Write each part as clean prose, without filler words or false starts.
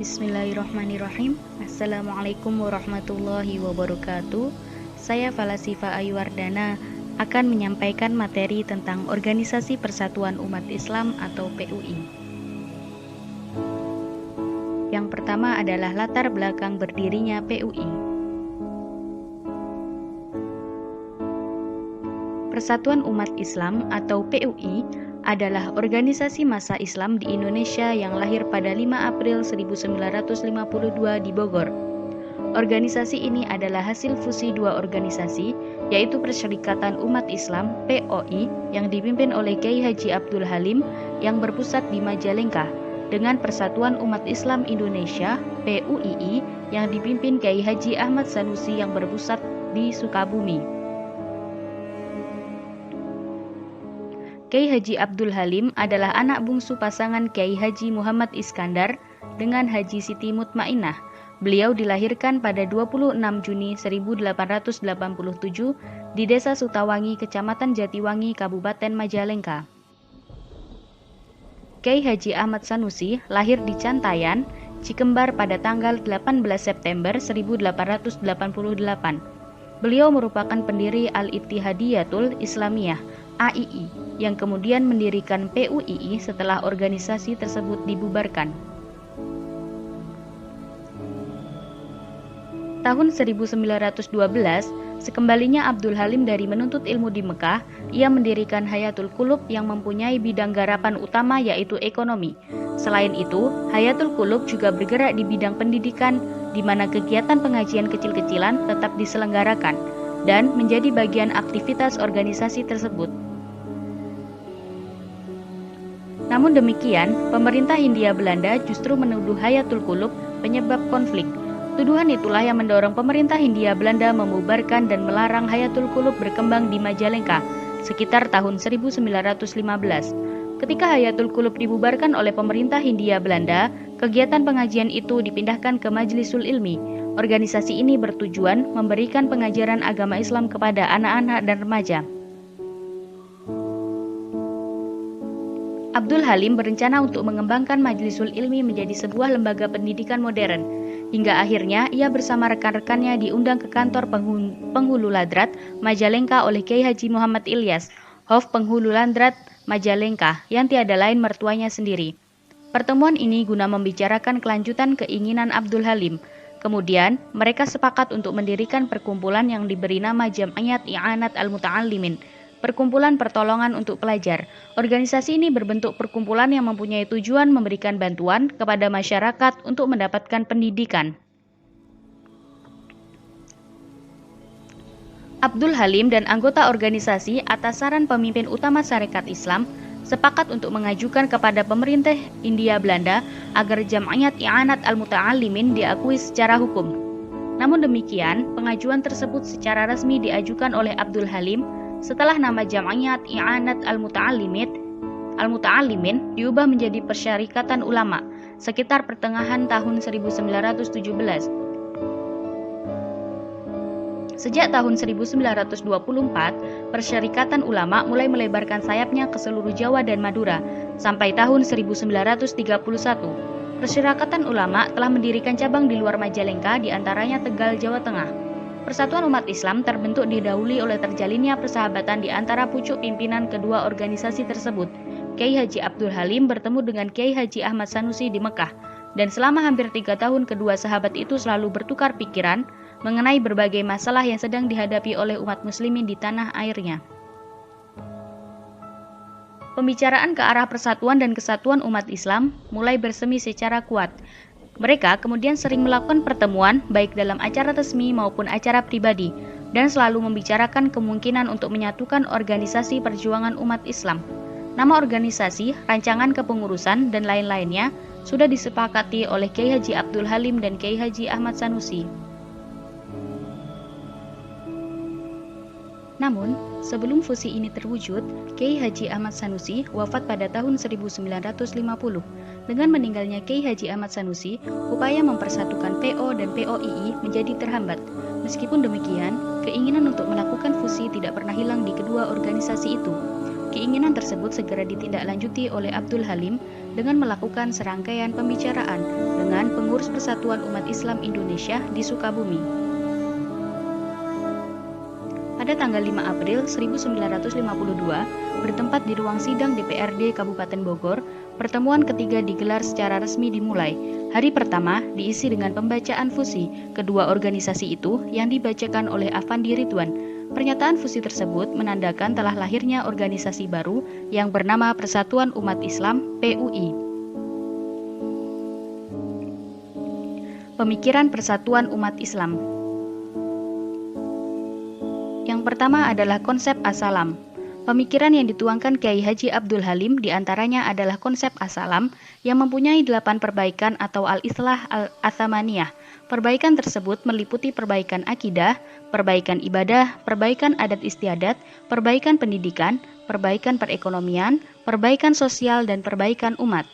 Bismillahirrahmanirrahim. Assalamualaikum warahmatullahi wabarakatuh. Saya Falasifa Ayuwardana akan menyampaikan materi tentang Organisasi Persatuan Umat Islam atau PUI. Yang pertama adalah latar belakang berdirinya PUI. Persatuan Umat Islam atau PUI adalah organisasi massa Islam di Indonesia yang lahir pada 5 April 1952 di Bogor. Organisasi ini adalah hasil fusi dua organisasi, yaitu Perserikatan Umat Islam (POI) yang dipimpin oleh Kyai Haji Abdul Halim yang berpusat di Majalengka, dengan Persatuan Umat Islam Indonesia (PUII) yang dipimpin Kyai Haji Ahmad Sanusi yang berpusat di Sukabumi. Kyai Haji Abdul Halim adalah anak bungsu pasangan Kyai Haji Muhammad Iskandar dengan Haji Siti Mutmainah. Beliau dilahirkan pada 26 Juni 1887 di Desa Sutawangi, Kecamatan Jatiwangi, Kabupaten Majalengka. Kyai Haji Ahmad Sanusi lahir di Cantayan, Cikembar pada tanggal 18 September 1888. Beliau merupakan pendiri Al-Ittihadiyatul Islamiyah (AII) yang kemudian mendirikan PUII setelah organisasi tersebut dibubarkan. Tahun 1912, sekembalinya Abdul Halim dari menuntut ilmu di Mekah, ia mendirikan Hayatul Qulub yang mempunyai bidang garapan utama yaitu ekonomi. Selain itu, Hayatul Qulub juga bergerak di bidang pendidikan, di mana kegiatan pengajian kecil-kecilan tetap diselenggarakan dan menjadi bagian aktivitas organisasi tersebut. Namun demikian, pemerintah Hindia Belanda justru menuduh Hayatul Qulub penyebab konflik. Tuduhan itulah yang mendorong pemerintah Hindia Belanda membubarkan dan melarang Hayatul Qulub berkembang di Majalengka sekitar tahun 1915. Ketika Hayatul Qulub dibubarkan oleh pemerintah Hindia Belanda, kegiatan pengajian itu dipindahkan ke Majlisul Ilmi. Organisasi ini bertujuan memberikan pengajaran agama Islam kepada anak-anak dan remaja. Abdul Halim berencana untuk mengembangkan Majlisul Ilmi menjadi sebuah lembaga pendidikan modern. Hingga akhirnya ia bersama rekan-rekannya diundang ke kantor Penghulu Ladrat, Majalengka oleh Kyai Haji Muhammad Ilyas, Hof Penghulu Ladrat, Majalengka, yang tiada lain mertuanya sendiri. Pertemuan ini guna membicarakan kelanjutan keinginan Abdul Halim. Kemudian, mereka sepakat untuk mendirikan perkumpulan yang diberi nama Jam'iyat I'anat Al-Muta'allimin, Perkumpulan Pertolongan untuk Pelajar. Organisasi ini berbentuk perkumpulan yang mempunyai tujuan memberikan bantuan kepada masyarakat untuk mendapatkan pendidikan. Abdul Halim dan anggota organisasi atas saran pemimpin utama Sarekat Islam sepakat untuk mengajukan kepada pemerintah Hindia Belanda agar Jam'iyat I'anat Al-Muta'allimin diakui secara hukum. Namun demikian, pengajuan tersebut secara resmi diajukan oleh Abdul Halim setelah nama Jam'iyat I'anat Al-Muta'allimin diubah menjadi Persyarikatan Ulama sekitar pertengahan tahun 1917. Sejak tahun 1924, Persyarikatan Ulama mulai melebarkan sayapnya ke seluruh Jawa dan Madura. Sampai tahun 1931, Persyarikatan Ulama telah mendirikan cabang di luar Majalengka, di antaranya Tegal, Jawa Tengah. Persatuan Umat Islam terbentuk didahului oleh terjalinnya persahabatan di antara pucuk pimpinan kedua organisasi tersebut. Kyai Haji Abdul Halim bertemu dengan Kyai Haji Ahmad Sanusi di Mekah, dan selama hampir 3 tahun kedua sahabat itu selalu bertukar pikiran mengenai berbagai masalah yang sedang dihadapi oleh umat muslimin di tanah airnya. Pembicaraan ke arah persatuan dan kesatuan umat Islam mulai bersemi secara kuat. Mereka kemudian sering melakukan pertemuan baik dalam acara resmi maupun acara pribadi dan selalu membicarakan kemungkinan untuk menyatukan organisasi perjuangan umat Islam. Nama organisasi, rancangan kepengurusan, dan lain-lainnya sudah disepakati oleh Kyai Haji Abdul Halim dan Kyai Haji Ahmad Sanusi. Namun, sebelum fusi ini terwujud, Kyai Haji Ahmad Sanusi wafat pada tahun 1950. Dengan meninggalnya Kyai Haji Ahmad Sanusi, upaya mempersatukan PO dan POII menjadi terhambat. Meskipun demikian, keinginan untuk melakukan fusi tidak pernah hilang di kedua organisasi itu. Keinginan tersebut segera ditindaklanjuti oleh Abdul Halim dengan melakukan serangkaian pembicaraan dengan pengurus Persatuan Umat Islam Indonesia di Sukabumi. Pada tanggal 5 April 1952, bertempat di ruang sidang DPRD Kabupaten Bogor, pertemuan ketiga digelar secara resmi dimulai. Hari pertama diisi dengan pembacaan fusi kedua organisasi itu yang dibacakan oleh Afandi Ridwan. Pernyataan fusi tersebut menandakan telah lahirnya organisasi baru yang bernama Persatuan Umat Islam (PUI). Pemikiran Persatuan Umat Islam. Yang pertama adalah konsep as-salam. Pemikiran yang dituangkan Kiai Haji Abdul Halim diantaranya adalah konsep as-salam yang mempunyai 8 perbaikan atau al-islah al-athamaniyah. Perbaikan tersebut meliputi perbaikan akidah, perbaikan ibadah, perbaikan adat istiadat, perbaikan pendidikan, perbaikan perekonomian, perbaikan sosial, dan perbaikan umat.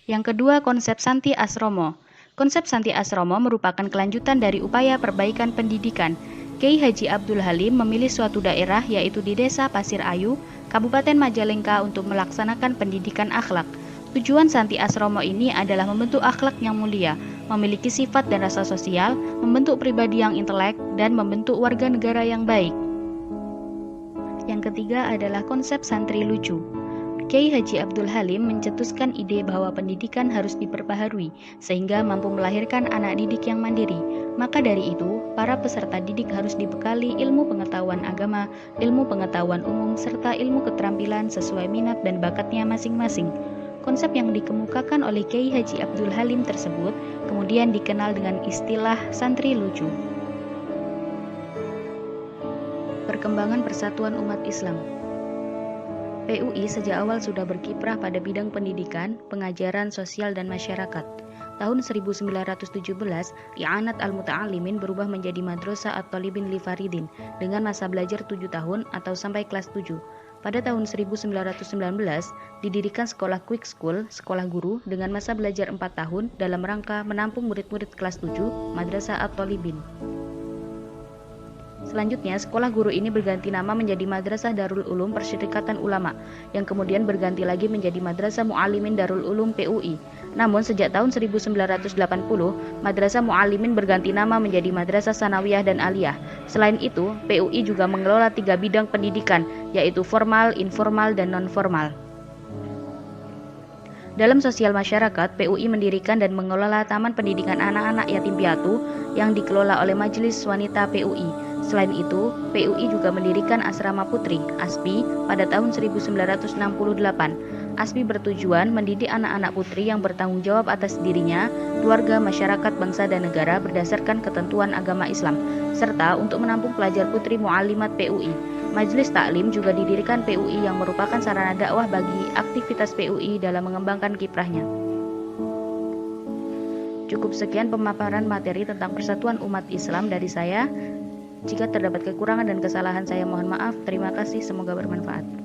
Yang kedua, konsep Santi Asromo. Konsep Santi Asromo merupakan kelanjutan dari upaya perbaikan pendidikan. Kiai Haji Abdul Halim memilih suatu daerah yaitu di Desa Pasir Ayu, Kabupaten Majalengka untuk melaksanakan pendidikan akhlak. Tujuan Santi Asromo ini adalah membentuk akhlak yang mulia, memiliki sifat dan rasa sosial, membentuk pribadi yang intelek, dan membentuk warga negara yang baik. Yang ketiga adalah konsep santri lucu. Kiai Haji Abdul Halim mencetuskan ide bahwa pendidikan harus diperbaharui sehingga mampu melahirkan anak didik yang mandiri. Maka dari itu, para peserta didik harus dibekali ilmu pengetahuan agama, ilmu pengetahuan umum, serta ilmu keterampilan sesuai minat dan bakatnya masing-masing. Konsep yang dikemukakan oleh Kiai Haji Abdul Halim tersebut kemudian dikenal dengan istilah santri lucu. Perkembangan Persatuan Umat Islam. PUI sejak awal sudah berkiprah pada bidang pendidikan, pengajaran sosial dan masyarakat. Tahun 1917, I'anat al-Muta'alimin berubah menjadi Madrasah at-Thalibin li Faridin dengan masa belajar 7 tahun atau sampai kelas 7. Pada tahun 1919, didirikan sekolah Quick School, sekolah guru dengan masa belajar 4 tahun dalam rangka menampung murid-murid kelas 7, Madrasah at-Thalibin. Selanjutnya, sekolah guru ini berganti nama menjadi Madrasah Darul Ulum Persyarikatan Ulama, yang kemudian berganti lagi menjadi Madrasah Mu'allimin Darul Ulum PUI. Namun, sejak tahun 1980, Madrasah Mu'allimin berganti nama menjadi Madrasah Sanawiyah dan Aliyah. Selain itu, PUI juga mengelola 3 bidang pendidikan, yaitu formal, informal, dan non-formal. Dalam sosial masyarakat, PUI mendirikan dan mengelola Taman Pendidikan Anak-anak Yatim Piatu yang dikelola oleh Majelis Wanita PUI. Selain itu, PUI juga mendirikan Asrama Putri, ASPI, pada tahun 1968. ASPI bertujuan mendidik anak-anak putri yang bertanggung jawab atas dirinya, keluarga, masyarakat, bangsa, dan negara berdasarkan ketentuan agama Islam, serta untuk menampung pelajar putri mu'allimat PUI. Majelis Taklim juga didirikan PUI yang merupakan sarana dakwah bagi aktivitas PUI dalam mengembangkan kiprahnya. Cukup sekian pemaparan materi tentang Persatuan Umat Islam dari saya. Jika terdapat kekurangan dan kesalahan, saya mohon maaf. Terima kasih, semoga bermanfaat.